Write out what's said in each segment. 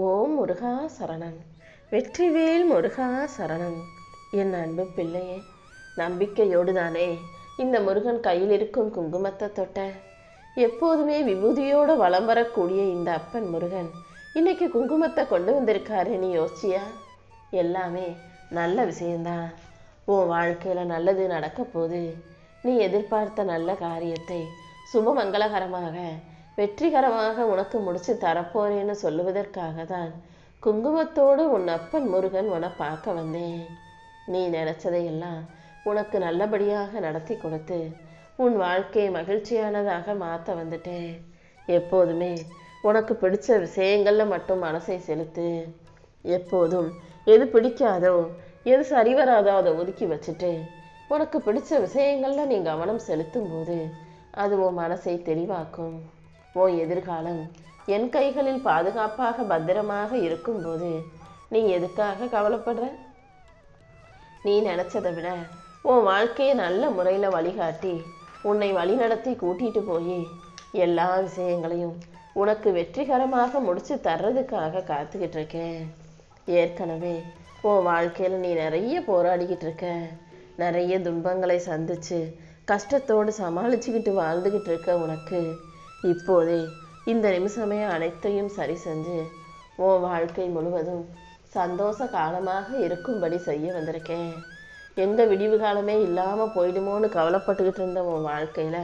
ஓம் முருகா சரணம். வெற்றிவேல் முருகா சரணம். என் அன்பு பிள்ளையே, நம்பிக்கையோடு தானே இந்த முருகன் கையில் இருக்கும் குங்குமத்தை தொட்ட. எப்போதுமே விபூதியோடு வலம் வரக்கூடிய இந்த அப்பன் முருகன் இன்னைக்கு குங்குமத்தை கொண்டு வந்திருக்காரு. நீ யோசிச்சியா? எல்லாமே நல்ல விஷயந்தான். உன் வாழ்க்கையில் நல்லது நடக்க போகுது. நீ எதிர்பார்த்த நல்ல காரியத்தை சுபமங்களகரமாக வெற்றிகரமாக உனக்கு முடிச்சு தரப்போறேன்னு சொல்லுவதற்காக தான் குங்குமத்தோடு உன் அப்பன் முருகன் உன்னை பார்க்க வந்தேன். நீ நினைச்சதையெல்லாம் உனக்கு நல்லபடியாக நடத்தி கொடுத்து உன் வாழ்க்கையை மகிழ்ச்சியானதாக மாற்ற வந்துட்டேன். எப்போதுமே உனக்கு பிடிச்ச விஷயங்களில் மட்டும் மனசை செலுத்து. எப்போதும் எது பிடிக்காதோ எது சரிவராதோ அதை ஒதுக்கி வச்சுட்டு உனக்கு பிடிச்ச விஷயங்களில் நீ கவனம் செலுத்தும் போது அது உன் மனசை தெளிவாக்கும். உன் எதிர்காலம் என் கைகளில் பாதுகாப்பாக பத்திரமாக இருக்கும்போது நீ எதுக்காக கவலைப்படுற? நீ நினைச்சதை விட உன் வாழ்க்கையை நல்ல முறையில் வழிகாட்டி உன்னை வழிநடத்தி கூட்டிட்டு போய் எல்லா விஷயங்களையும் உனக்கு வெற்றிகரமாக முடிச்சு தர்றதுக்காக காத்துக்கிட்டு இருக்கேன். ஏற்கனவே உன் வாழ்க்கையில் நீ நிறைய போராடிக்கிட்டு இருக்க. நிறைய துன்பங்களை சந்திச்சு கஷ்டத்தோடு சமாளிச்சுக்கிட்டு வாழ்ந்துக்கிட்டு இருக்க உனக்கு இப்போதே இந்த நிமிஷமே அனைத்தையும் சரி செஞ்சு உன் வாழ்க்கை முழுவதும் சந்தோஷ காலமாக இருக்கும்படி செய்ய வந்திருக்கேன். எந்த விடிவு காலமே இல்லாமல் போயிடுமோன்னு கவலைப்பட்டுக்கிட்டு இருந்த உன் வாழ்க்கையில்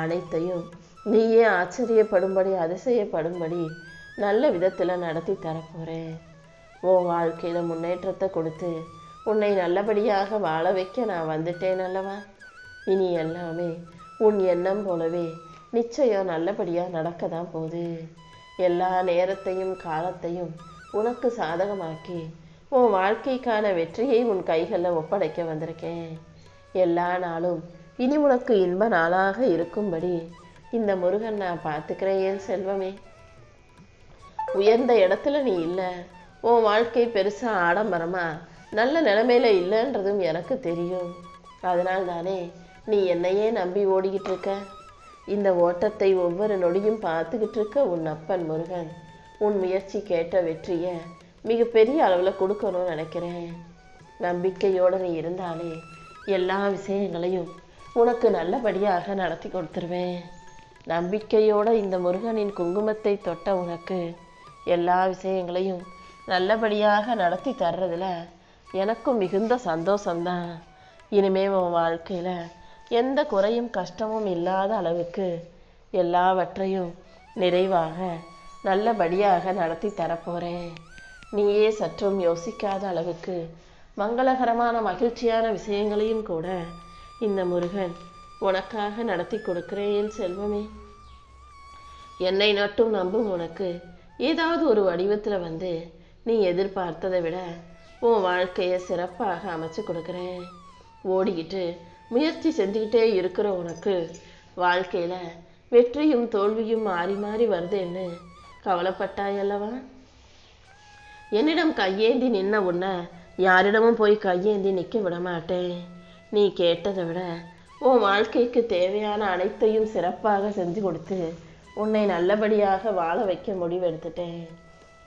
அனைத்தையும் நீயே ஆச்சரியப்படும்படி அதிசயப்படும்படி நல்ல விதத்தில் நடத்தி தரப்போகிறேன். உன் வாழ்க்கையில் முன்னேற்றத்தை கொடுத்து உன்னை நல்லபடியாக வாழ வைக்க நான் வந்துட்டேன் அல்லவா? இனி எல்லாமே உன் எண்ணம் போலவே நிச்சயம் நல்லபடியாக நடக்க தான் போகுது. எல்லா நேரத்தையும் காலத்தையும் உனக்கு சாதகமாக்கி உன் வாழ்க்கைக்கான வெற்றியை உன் கைகளில் ஒப்படைக்க வந்திருக்கேன். எல்லா நாளும் இனி உனக்கு இன்ப நாளாக இருக்கும்படி இந்த முருகன் நான் பார்த்துக்கிறேன். என் செல்வமே, உயர்ந்த இடத்துல நீ இல்லை. உன் வாழ்க்கை பெருசாக ஆடம்பரமா நல்ல நிலைமையில இல்லைன்றதும் எனக்கு தெரியும். அதனால் தானே நீ என்னையே நம்பி ஓடிக்கிட்டு இருக்க. இந்த ஓட்டத்தை ஒவ்வொரு நொடியும் பார்த்துக்கிட்டு இருக்க உன் அப்பன் முருகன் உன் முயற்சி கேட்ட வெற்றியை மிகப்பெரிய அளவில் கொடுக்கணும்னு நினைக்கிறேன். நம்பிக்கையோடு நீ இருந்தாலே எல்லா விஷயங்களையும் உனக்கு நல்லபடியாக நடத்தி கொடுத்துருவேன். நம்பிக்கையோடு இந்த முருகனின் குங்குமத்தை தொட்ட உனக்கு எல்லா விஷயங்களையும் நல்லபடியாக நடத்தி தர்றதுல எனக்கும் மிகுந்த சந்தோஷம்தான். இனிமே உன் வாழ்க்கையில் எந்த குறையும் கஷ்டமும் இல்லாத அளவுக்கு எல்லாவற்றையும் நிறைவாக நல்லபடியாக நடத்தி தரப்போகிறேன். நீயே சற்றும் யோசிக்காத அளவுக்கு மங்களகரமான மகிழ்ச்சியான விஷயங்களையும் கூட இந்த முருகன் உனக்காக நடத்தி கொடுக்கிறேன். செல்வமே, என்னை மட்டும் நம்பும் உனக்கு ஏதாவது ஒரு வடிவத்தில் வந்து நீ எதிர்பார்த்ததை விட உன் வாழ்க்கையை சிறப்பாக அமைச்சு கொடுக்குறேன். ஓடிக்கிட்டு முயற்சி செஞ்சுக்கிட்டே இருக்கிற உனக்கு வாழ்க்கையில் வெற்றியும் தோல்வியும் மாறி மாறி வருதுன்னு கவலைப்பட்டாயல்லவா? என்னிடம் கையேந்தி நின்ன உன்னை யாரிடமும் போய் கையேந்தி நிற்க விட மாட்டேன். நீ கேட்டதை விட உன் வாழ்க்கைக்கு தேவையான அனைத்தையும் சிறப்பாக செஞ்சு கொடுத்து உன்னை நல்லபடியாக வாழ வைக்க முடிவெடுத்துட்டேன்.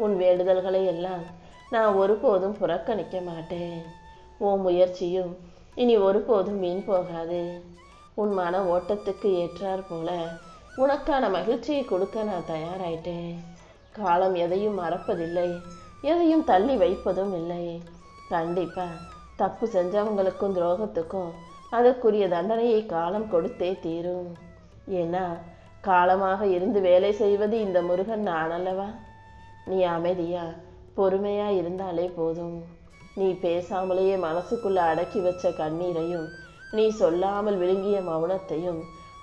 உன் வேண்டுதல்களை எல்லாம் நான் ஒருபோதும் புறக்கணிக்க மாட்டேன். உன் முயற்சியும் இனி ஒருபோதும் வீண் போகாது. உன் மன ஓட்டத்துக்கு ஏற்றார் போல உனக்கான மகிழ்ச்சியை கொடுக்க நான் தயாராயிட்டேன். காலம் எதையும் மறப்பதில்லை, எதையும் தள்ளி வைப்பதும் இல்லை. கண்டிப்பாக தப்பு செஞ்சவங்களுக்கும் துரோகத்துக்கும் அதற்குரிய தண்டனையை காலம் கொடுத்தே தீரும். ஏன்னா காலமாக இருந்து வேலை செய்வது இந்த முருகன் நான் அல்லவா? நீ அமைதியா பொறுமையா இருந்தாலே போதும். நீ பேசாமலேயே மனசுக்குள்ள அடக்கி வச்ச கண்ணீரையும் நீ சொல்லாமல் விழுங்கிய மௌனத்தையும்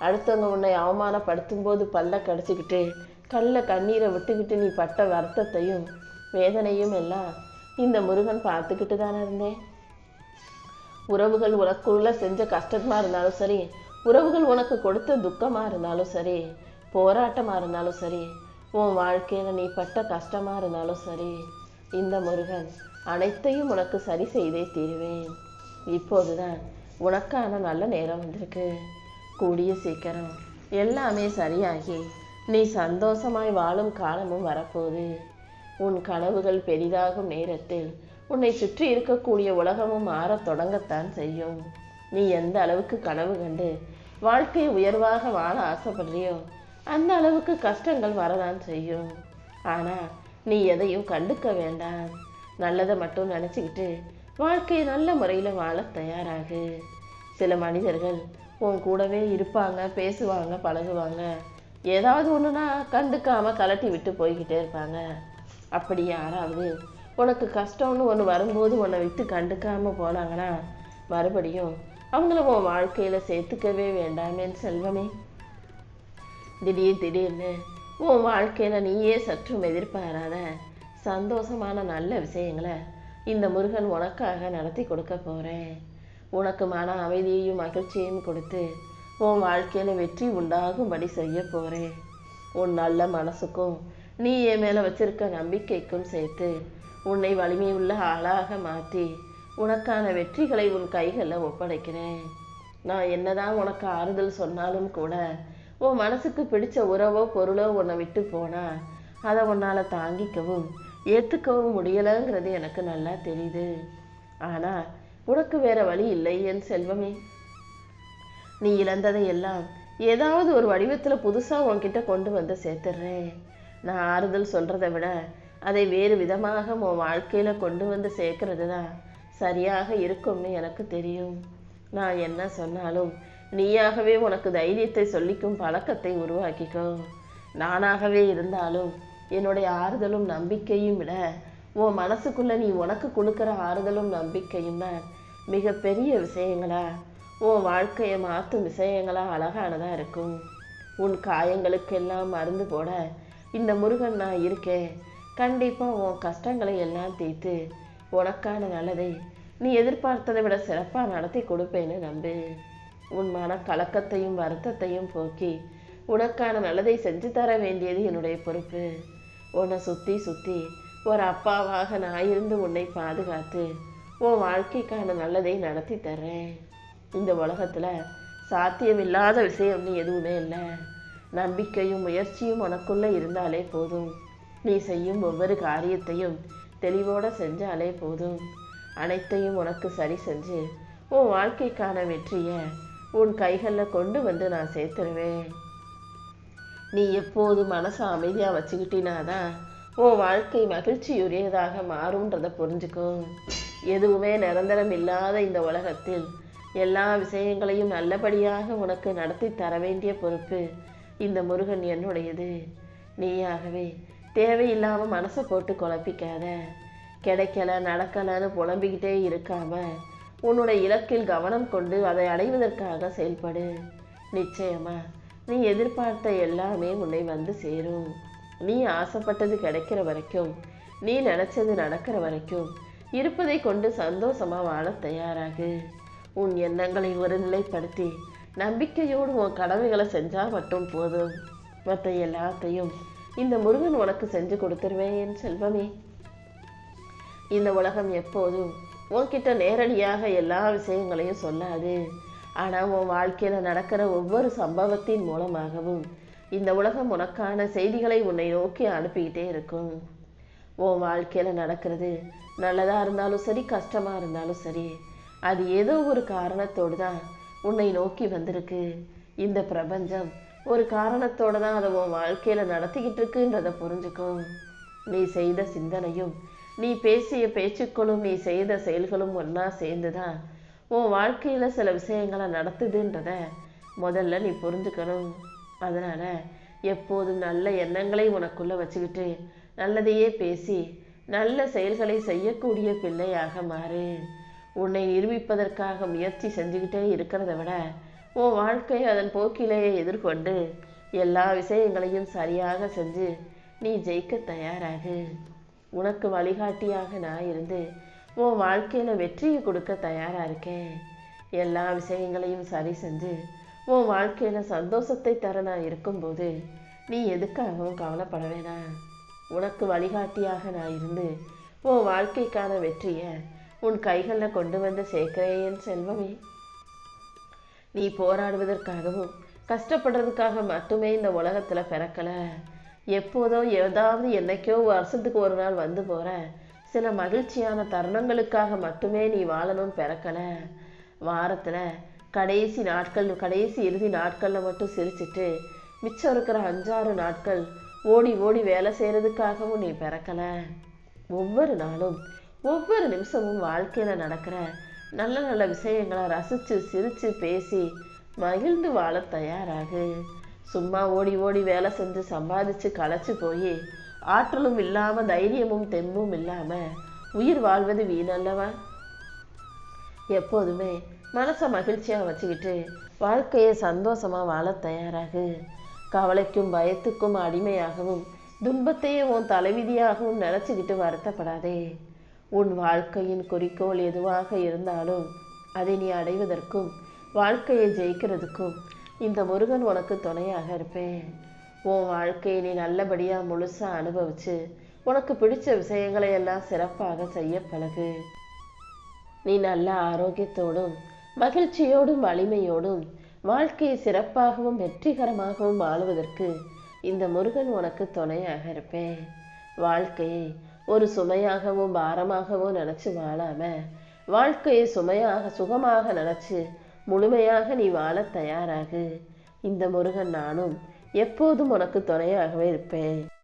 அடுத்தவங்க உன்னை அவமானப்படுத்தும் போது பல்ல கடிச்சிக்கிட்டு கல்ல கண்ணீரை விட்டுக்கிட்டு நீ பட்ட வருத்தத்தையும் வேதனையும் எல்லாம் இந்த முருகன் பார்த்துக்கிட்டு தானே இருந்தேன். உறவுகள் உனக்குள்ள செஞ்ச கஷ்டமா இருந்தாலும் சரி, உறவுகள் உனக்கு கொடுத்த துக்கமா இருந்தாலும் சரி, போராட்டமா இருந்தாலும் சரி, உன் வாழ்க்கையில நீ பட்ட கஷ்டமா இருந்தாலும் சரி, இந்த முருகன் அனைத்தையும் உனக்கு சரி செய்தே தீருவேன். இப்போதுதான் உனக்கான நல்ல நேரம் வந்திருக்கு. கூடிய சீக்கிரம் எல்லாமே சரியாகி நீ சந்தோஷமாய் வாழும் காலமும் வரப்போகுது. உன் கனவுகள் பெரிதாகும் நேரத்தில் உன்னை சுற்றி இருக்கக்கூடிய உலகமும் மாறத் தொடங்கத்தான் செய்யும். நீ எந்த அளவுக்கு கனவு கண்டு வாழ்க்கையை உயர்வாக வாழ ஆசைப்படுறியோ அந்த அளவுக்கு கஷ்டங்கள் வரதான் செய்யும். ஆனால் நீ எதையும் கண்டுக்க வேண்டாம். நல்லதை மட்டும் நினச்சிக்கிட்டு வாழ்க்கையை நல்ல முறையில் வாழ தயாராகு. சில மனிதர்கள் உன் கூடவே இருப்பாங்க, பேசுவாங்க, பழகுவாங்க. ஏதாவது ஒன்றுனா கண்டுக்காமல் கலட்டி விட்டு போய்கிட்டே இருப்பாங்க. அப்படி யாராவது உனக்கு கஷ்டம்னு ஒன்று வரும்போது உன்னை விட்டு கண்டுக்காமல் போனாங்கன்னா மறுபடியும் அவங்கள உன் வாழ்க்கையில் சேர்த்துக்கவே வேண்டாம் என் செல்வமே. திடீர்னு உன் வாழ்க்கையில் நீயே சற்றும் எதிர்பாராத சந்தோஷமான நல்ல விஷயங்களை இந்த முருகன் உனக்காக நடத்தி கொடுக்க போகிறேன். உனக்கு மன அமைதியையும் மகிழ்ச்சியையும் கொடுத்து உன் வாழ்க்கையில் வெற்றி உண்டாகும்படி செய்ய போகிறேன். உன் நல்ல மனசுக்கும் நீ என் மேலே வச்சிருக்க நம்பிக்கைக்கும் சேர்த்து உன்னை வலிமையுள்ள ஆளாக மாற்றி உனக்கான வெற்றிகளை உன் கைகளில் ஒப்படைக்கிறேன். நான் என்னதான் உனக்கு ஆறுதல் சொன்னாலும் கூட உன் மனசுக்கு பிடிச்ச உறவோ பொருளோ உன்னை விட்டு போனால் அதை உன்னால் தாங்கிக்கவும் ஏற்றுக்கவும் முடியலைங்கிறது எனக்கு நல்லா தெரியுது. ஆனால் உனக்கு வேற வழி இல்லை என் செல்வமே. நீ இழந்ததை எல்லாம் ஏதாவது ஒரு வடிவத்தில் புதுசாக உன்கிட்ட கொண்டு வந்து சேர்த்துடுறேன். நான் ஆறுதல் சொல்கிறத விட அதை வேறு விதமாக உன் வாழ்க்கையில் கொண்டு வந்து சேர்க்கறது தான் சரியாக இருக்கும்னு எனக்கு தெரியும். நான் என்ன சொன்னாலும் நீயாகவே உனக்கு தைரியத்தை சொல்லிக்கும் பழக்கத்தை உருவாக்கிக்கோ. நானாகவே இருந்தாலும் என்னுடைய ஆறுதலும் நம்பிக்கையும் விட உன் மனசுக்குள்ளே நீ உனக்கு கொடுக்குற ஆறுதலும் நம்பிக்கையும் தான் மிகப்பெரிய விஷயங்களா, உன் வாழ்க்கையை மாற்றும் விஷயங்களா அழகானதாக இருக்கும். உன் காயங்களுக்கெல்லாம் மருந்து போட இந்த முருகன் நான் இருக்கேன். கண்டிப்பாக உன் கஷ்டங்களை எல்லாம் தீர்த்து உனக்கான நல்லதை நீ எதிர்பார்த்ததை விட சிறப்பாக நடத்தி கொடுப்பேன்னு நம்பு. உன் மன கலக்கத்தையும் வருத்தத்தையும் போக்கி உனக்கான நல்லதை செஞ்சு தர வேண்டியது என்னுடைய பொறுப்பு. உன்னை சுற்றி ஒரு அப்பாவாக நான் இருந்து உன்னை பாதுகாத்து உன் வாழ்க்கைக்கான நல்லதை நடத்தி தர்றேன். இந்த உலகத்தில் சாத்தியமில்லாத விஷயம்னு எதுவுமே இல்லை. நம்பிக்கையும் முயற்சியும் உனக்குள்ளே இருந்தாலே போதும். நீ செய்யும் ஒவ்வொரு காரியத்தையும் தெளிவோடு செஞ்சாலே போதும். அனைத்தையும் உனக்கு சரி செஞ்சு உன் வாழ்க்கைக்கான வெற்றியை உன் கைகளில் கொண்டு வந்து நான் சேர்த்துருவேன். நீ எப்போது மனசை அமைதியாக வச்சுக்கிட்டினாதான் உன் வாழ்க்கை மகிழ்ச்சியுரியதாக மாறும்ன்றதை புரிஞ்சுக்கோ. எதுவுமே நிரந்தரம் இல்லாத இந்த உலகத்தில் எல்லா விஷயங்களையும் நல்லபடியாக உனக்கு நடத்தி தர வேண்டிய பொறுப்பு இந்த முருகன் என்னுடையது. நீயாகவே தேவையில்லாமல் மனசை போட்டு குழப்பிக்காத. கிடைக்கல நடக்கலைன்னு புலம்பிக்கிட்டே இருக்காம உன்னுடைய இலக்கில் கவனம் கொண்டு அதை அடைவதற்காக செயல்படு. நிச்சயமா நீ எதிர்பார்த்த எல்லாமே உன்னை வந்து சேரும். நீ ஆசைப்பட்டது கிடைக்கிற வரைக்கும், நீ நினச்சது நடக்கிற வரைக்கும் இருப்பதை கொண்டு சந்தோஷமாக வாழ தயாராகு. உன் எண்ணங்களை ஒருநிலைப்படுத்தி நம்பிக்கையோடு உன் கடமைகளை செஞ்சால் மட்டும் போதும். மற்ற எல்லாத்தையும் இந்த முருகன் உனக்கு செஞ்சு கொடுத்துருவேன் என் செல்வமே. இந்த உலகம் எப்போதும் உன்கிட்ட நேரடியாக எல்லா விஷயங்களையும் சொல்லாது. ஆனால் உன் வாழ்க்கையில் நடக்கிற ஒவ்வொரு சம்பவத்தின் மூலமாகவும் இந்த உலகம் உனக்கான செய்திகளை உன்னை நோக்கி அனுப்பிக்கிட்டே இருக்கும். உன் வாழ்க்கையில் நடக்கிறது நல்லதாக இருந்தாலும் சரி, கஷ்டமாக இருந்தாலும் சரி, அது ஏதோ ஒரு காரணத்தோடு தான் உன்னை நோக்கி வந்திருக்கு. இந்த பிரபஞ்சம் ஒரு காரணத்தோடு தான் அதை உன் வாழ்க்கையில் நடத்திக்கிட்டு இருக்குன்றதை புரிஞ்சுக்கும். நீ செய்த சிந்தனையும் நீ பேசிய பேச்சுக்களும் நீ செய்த செயல்களும் ஒன்றா சேர்ந்து தான் உன் வாழ்க்கையில் சில விஷயங்களை நடத்துதுன்றத முதல்ல நீ புரிஞ்சுக்கணும். அதனால் எப்போதும் நல்ல எண்ணங்களை உனக்குள்ளே வச்சுக்கிட்டு நல்லதையே பேசி நல்ல செயல்களை செய்யக்கூடிய பிள்ளையாக மாறு. உன்னை நிரூபிப்பதற்காக முயற்சி செஞ்சுக்கிட்டே இருக்கிறத விட உன் வாழ்க்கையை அதன் போக்கிலேயே எதிர்கொண்டு எல்லா விஷயங்களையும் சரியாக செஞ்சு நீ ஜெயிக்க தயாராகு. உனக்கு வழிகாட்டியாக நான் இருந்து உன் வாழ்க்கையில் வெற்றியை கொடுக்க தயாராக இருக்கேன். எல்லா விஷயங்களையும் சரி செஞ்சு உன் வாழ்க்கையில் சந்தோஷத்தை தர நான் இருக்கும்போது நீ எதுக்காகவும் கவலைப்பட வேணாம். உனக்கு வழிகாட்டியாக நான் இருந்து உன் வாழ்க்கைக்கான வெற்றியை உன் கைகளில் கொண்டு வந்து சேர்க்கிறேன் செல்வமே. நீ போராடுவதற்காகவும் கஷ்டப்படுறதுக்காக மட்டுமே இந்த உலகத்தில் பிறக்கலை. எப்போதோ ஏதாவது என்னைக்கோ வருஷத்துக்கு ஒரு நாள் வந்து போற சில மகிழ்ச்சியான தருணங்களுக்காக மட்டுமே நீ வாழணும் பிறக்கல. வாரத்துல கடைசி இறுதி நாட்கள்ல மட்டும் சிரிச்சிட்டு மிச்சம் இருக்கிற 5-6 நாட்கள் ஓடி ஓடி வேலை செய்யறதுக்காகவும் நீ பிறக்கல. ஒவ்வொரு நாளும் ஒவ்வொரு நிமிஷமும் வாழ்க்கையில நடக்கிற நல்ல நல்ல விஷயங்களை ரசிச்சு சிரிச்சு பேசி மகிழ்ந்து வாழ தயாராகு. சும்மா ஓடி ஓடி வேலை செஞ்சு சம்பாதிச்சு களைச்சு போய் ஆற்றலும் இல்லாம தைரியமும் தெம்பும் இல்லாம உயிர் வாழ்வது வீணல்லவா? எப்போதுமே மனசை மகிழ்ச்சியா வச்சுக்கிட்டு வாழ்க்கையை சந்தோஷமா வாழ தயாராகு. கவலைக்கும் பயத்துக்கும் அடிமையாகவும் துன்பத்தையே உன் தலைவிதியாகவும் நினைச்சுக்கிட்டு வருத்தப்படாதே. உன் வாழ்க்கையின் குறிக்கோள் எதுவாக இருந்தாலும் அதை நீ அடைவதற்கும் வாழ்க்கையை ஜெயிக்கிறதுக்கும் இந்த முருகன் உனக்கு துணையாக இருப்பேன். உன் வாழ்க்கையை நீ நல்லபடியா முழுசா அனுபவிச்சு உனக்கு பிடிச்ச விஷயங்களை எல்லாம் சிறப்பாக செய்ய பழகு. நீ நல்ல ஆரோக்கியத்தோடும் மகிழ்ச்சியோடும் வலிமையோடும் வாழ்க்கையை சிறப்பாகவும் வெற்றிகரமாகவும் வாழுவதற்கு இந்த முருகன் உனக்கு துணையாக இருப்பேன். வாழ்க்கையை ஒரு சுமையாகவும் பாரமாகவும் நினைச்சு வாழாம வாழ்க்கையை சுகமாக நினைச்சு முழுமையாக நீ வாழ தயாராகு. இந்த முருகன் நானும் எப்போதும் உனக்கு துணையாகவே இருப்பேன்.